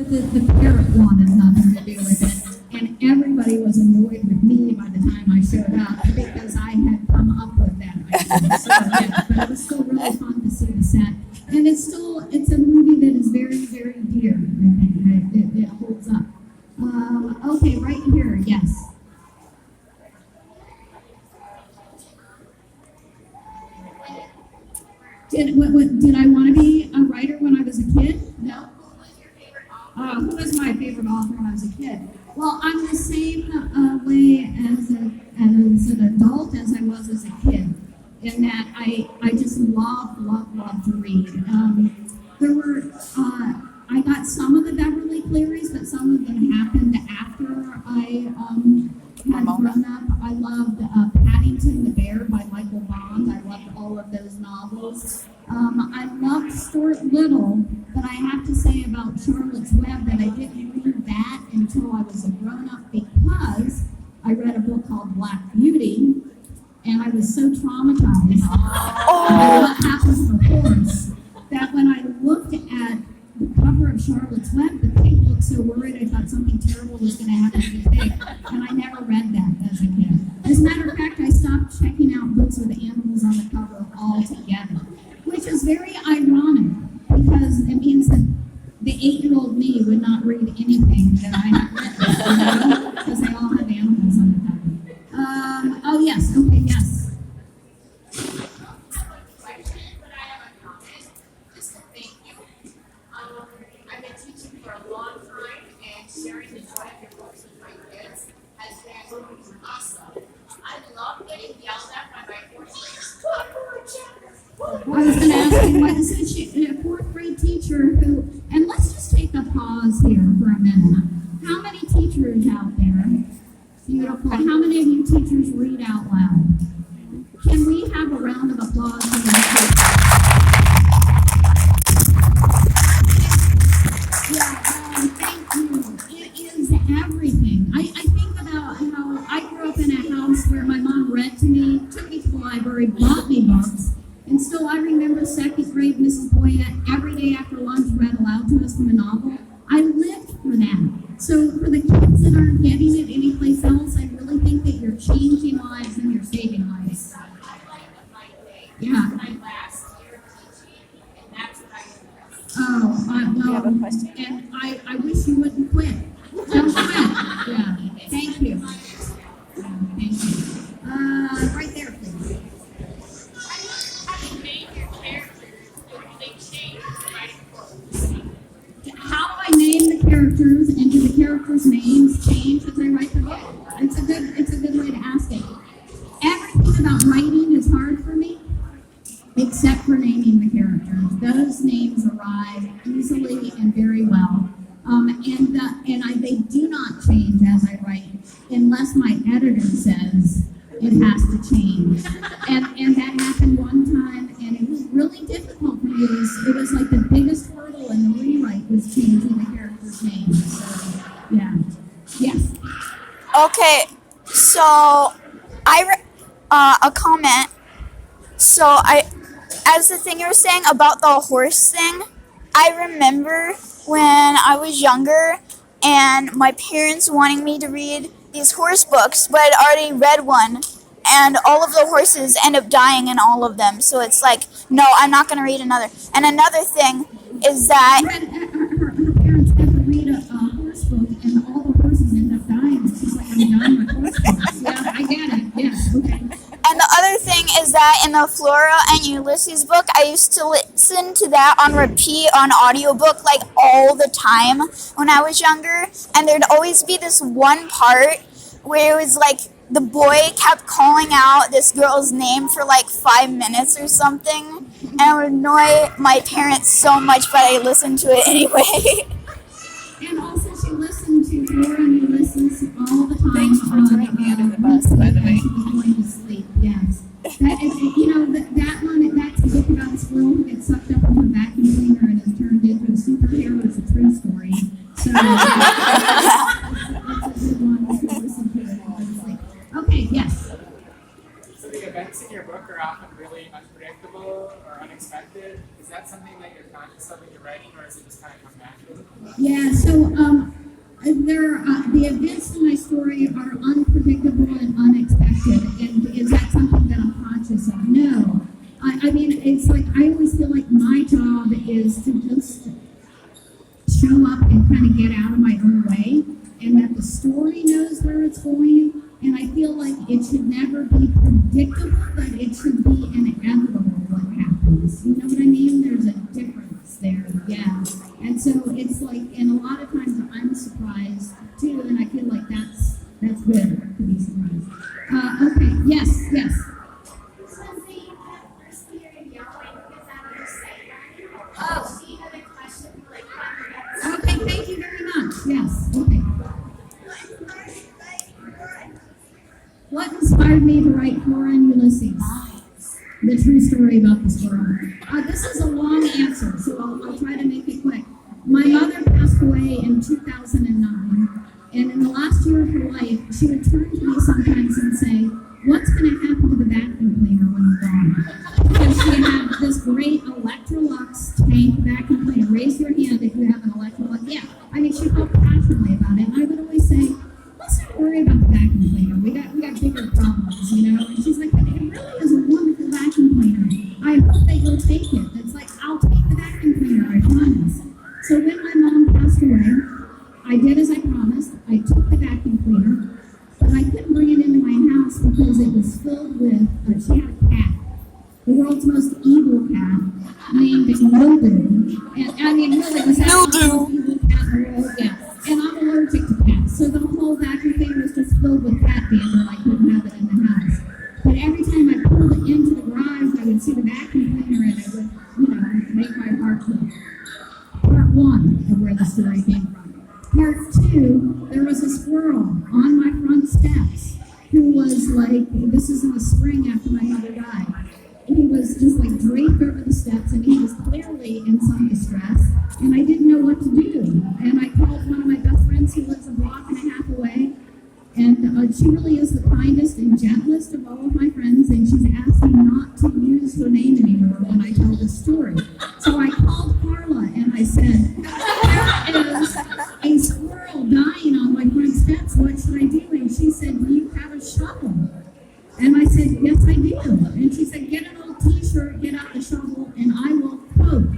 The parrot one has nothing to do with it, and everybody was annoyed with me by the time I showed up because I had come up with that idea. So, yeah, but it was still really fun to see the set, and it's a movie that is very, very dear. I think it holds up. Okay, right here, yes. Did I want to be a writer when I was a kid? No. Who was my favorite author when I was a kid? Well, I'm the same way as an adult as I was as a kid, in that I just love to read. I got some of the Beverly Clearys, but some of them happened after I had grown up. I loved Paddington the Bear by Michael Bond. I loved all of those novels. I loved Stuart Little, but I have to say about Charlotte's Web that I didn't read that until I was a grown-up because I read a book called Black Beauty, and I was so traumatized by what happens to the horse that when I looked at the cover of Charlotte's Web, the pig looked so worried I thought something terrible was going to happen to the pig, and I never read that as a kid. As a matter of fact, I stopped checking out books with animals on the cover altogether, which is very ironic because it means that the 8-year-old me would not read anything that I have written, because they all have animals on the cover. Oh yes, okay, yes. I was going to ask you, what is a fourth grade teacher who, and let's just take a pause here for a minute. How many teachers out there? Beautiful. How many of you teachers read out loud? Can we have a round of applause for that? Yeah, thank you. It is everything. I think about how I grew up in a house where my mom read to me, took me to the library, bought me books. And still, I remember second grade Mrs. Boyette every day after lunch read aloud to us from a novel. I lived for that. So for the kids that aren't getting it anyplace else, I really think that you're changing lives and you're saving lives. Yeah. Oh, well, you have a question? And I wish you wouldn't quit. Don't quit. Yeah. Thank you. Thank you. Right there, please. How do I name the characters, and do the characters' names change as I write the book? It's a good way to ask it. Everything about writing is hard for me, except for naming the characters. Those names arrive easily and very well, they do not change as I write, unless my editor says it has to change. And that happened one time, and it was really difficult for me. It was like the biggest hurdle in the rewrite was changing the character's names. So, yeah. Yes. Okay, so a comment. So as the thing you were saying about the horse thing, I remember when I was younger and my parents wanting me to read these horse books, but I'd already read one, and all of the horses end up dying in all of them. So it's like, no, I'm not going to read another. And another thing is that Her parents had to read a horse book, and all the horses end up dying. She's like, I'm done with horse books. Yeah, I get it. Yes, okay. And the other thing is that in the Flora and Ulysses book, I used to listen to that on repeat on audiobook like all the time when I was younger. And there'd always be this one part where it was like the boy kept calling out this girl's name for like 5 minutes or something. And it would annoy my parents so much, but I listened to it anyway. And also she listened to Flora and Ulysses all the time. Thanks for joining me on the bus, by the way. She was going to sleep, yes. That one, that's a book about a squirrel who gets sucked up into a vacuum cleaner and is turned into a superhero. It's a true story. So, it's a good one to listen to and go to sleep. Okay, yes. So the events in your book are often really unpredictable or unexpected. Is that something that you're conscious of when you're writing, or is it just kind of come naturally? Yeah, so the events in my story are unpredictable and unexpected. And is that something that I'm conscious of? No. I mean, it's like I always feel like my job is to just show up and kind of get out of my own way, and that the story knows where it's going. And I feel like it should never be predictable, but it should be inevitable what happens. You know what I mean? There's a difference there, yeah. And so it's like, and a lot of times I'm surprised too, and I feel like that's good to be surprised. Okay, yes. Okay, thank you very much. Yes, okay. What inspired me to write Flora and Ulysses? The true story about the squirrel. This is a long answer, so I'll try to make it quick. My mother passed away in 2009, and in the last year of her life, she would turn to me sometimes and say, "What's going to happen to the vacuum cleaner when you're gone?" Because she had this great Electrolux tank vacuum cleaner. Raise your hand if you have an Electrolux. Yeah, I mean, she felt passionately about it, and I would always say, "Let's not worry about the vacuum cleaner. We got bigger problems, you know." And she's like, "But it really is a wonderful vacuum cleaner. I hope that you'll take it." It's like, "I'll take the vacuum cleaner, I promise." So when my mom passed away, I did as I promised. I took the vacuum cleaner, but I couldn't bring it into my house because it was filled with. She had a cat, the world's most evil cat, named Mildew. And I mean, really, was that the most evil cat in the world? Yeah. And I'm allergic to cats, so the whole vacuum cleaner was just filled with cat dander. I couldn't have it in the house. But every time I pulled it into the garage, I would see the vacuum cleaner, and it would, make my heart beat. Part one of where the story came from. Part two, there was a squirrel on my front steps who was like, this is in the spring after my mother died. He was just like draped over the steps, and he was clearly in some distress, and I didn't know what to do. And I called one of my best friends who lives a block and a half away, and she really is the kindest and gentlest of all of my friends, and she's asked me not to use her name anymore when I tell this story. So I called Carla and I said, "There is a squirrel dying on my front steps. What should I do?" And she said, "Do you have a shovel?" And I said, "Yes, I do." And she said, "Get an old t-shirt, get out the shovel, and I will, quote,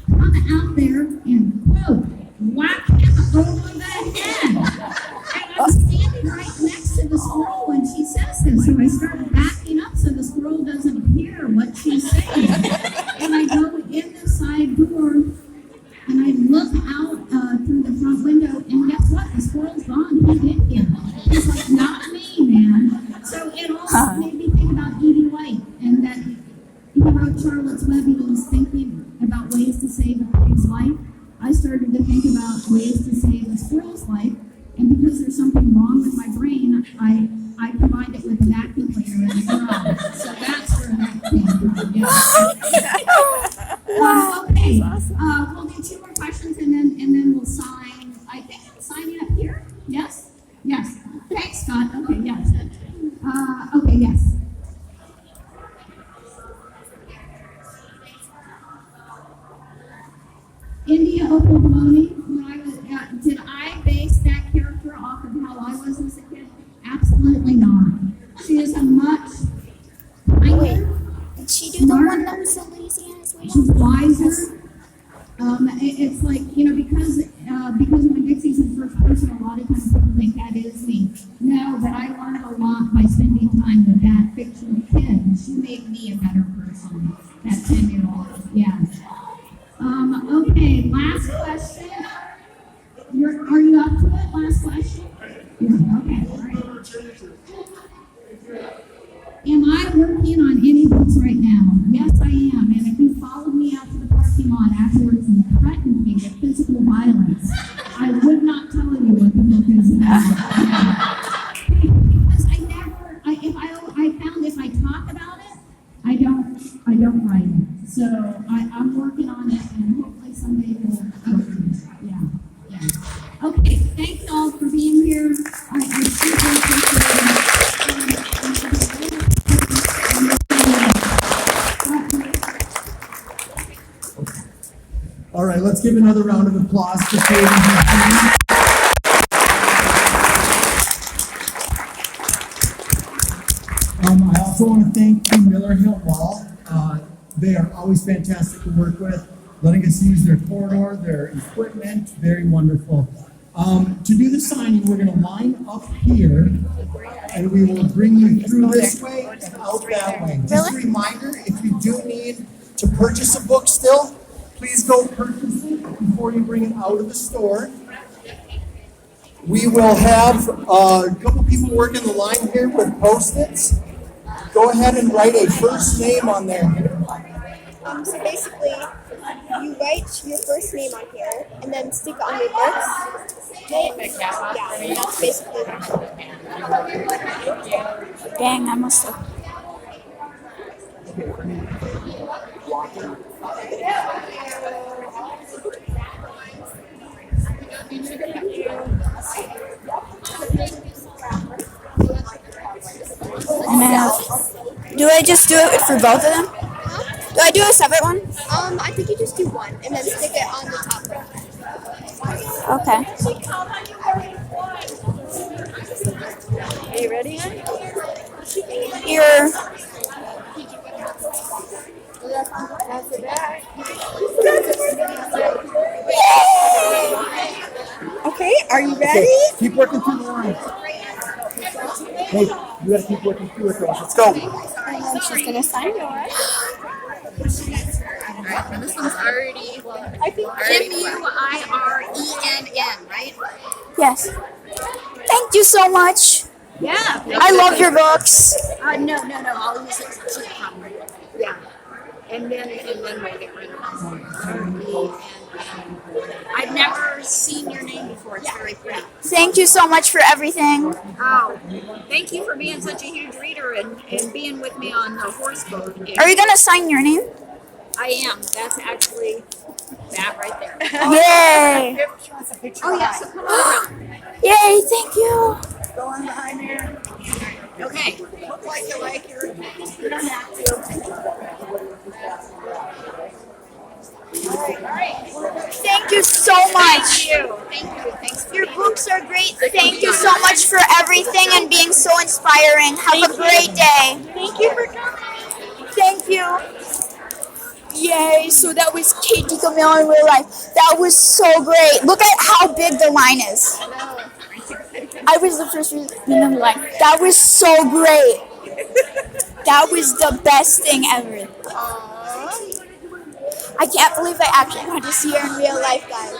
come out there and, quote, whack him over the head." And I'm standing right next to the squirrel when she says this. So I started backing up so the squirrel doesn't hear what she's saying. And I go in the side door, and I look out through the front window, and guess what? The squirrel's gone. He did hear. He's like, "Not me, man." So it also made me think about E.B. White, and that he wrote Charlotte's Web. He was thinking about ways to save a pig's life. I started to think about ways to save a squirrel's life, and because there's something wrong with my brain, I combined it with the vacuum cleaner in the garage. So that's where that came from. Yeah. Okay. We'll do two more questions, and then we'll sign. I think signing up here. Yes. Yes. Thanks, Scott. Okay. Yes. Okay. Yes. India Oklahoma. When I was, did I base that character off of how I was as a kid? Absolutely not. She is a much kinder, Did she do the one that was so lazy and sweet? she's wiser. It's like, because when Dixie's in first person, a lot of times people think that is me. No, but I learned a lot by spending time with that fictional kid. She made me a better person, that 10-year-old. Yeah. Okay, last question. Are you up to it? Last question? Yeah, okay, all right. Am I working on any books right now? Yes, I am. And if you followed me out to the parking lot afterwards and threatened me with physical violence, I would not tell you what the book is about. Because I found if I talk about it, I don't write it. So I'm working on it, and hopefully someday we'll go through it. Yeah. Okay, thank you all for being here. I super appreciate it. All right, let's Let's give another round of applause for Katie. I also want to thank Team Miller Hill Mall. They are always fantastic to work with, letting us use their corridor, their equipment, very wonderful. To do the signing, we're going to line up here, and we will bring you through this way and out that way. Just a reminder, if you do need to purchase a book still, please go purchase it before you bring it out of the store. We will have a couple people working the line here with Post-its. Go ahead and write a first name on there. So basically, you write your first name on here and then stick it on your books. Yeah, and that's basically Dang, I must have. And I have, do I just do it for both of them? Do I do a separate one? I think you just do one and then stick it on the top row. Okay. Are you ready, hon? Here. That's it back. Okay, are you ready? Okay, keep working through the line. Hey, you gotta keep working through it, girls. Let's go. And then she's gonna sign yours. This one's already, I think Dicamillo, right? Yes. Thank you so much. Yeah. I love your books. No, I'll use it to copy. Yeah. And then we'll get rid of them. I've never seen your name before. It's very pretty. Thank you so much for everything. Oh, thank you for being such a huge reader and being with me on the horse boat. Are you gonna sign your name? I am. That's actually that right there. Yay! Oh, yeah. So come on around. Yay! Thank you. Go on behind there. Okay. Look like you like your. You don't have to. All right. Thank you so much. Thank you. Thanks for Your being books are great. Thank you so much for everything and being so inspiring. Have a great day. Thank you for coming. Thank you. Yay, so that was Kate Dicamillo in real life. That was so great. Look at how big the line is. I was the first one in the line. That was so great. That was the best thing ever. I can't believe I actually got to see her in real life, guys.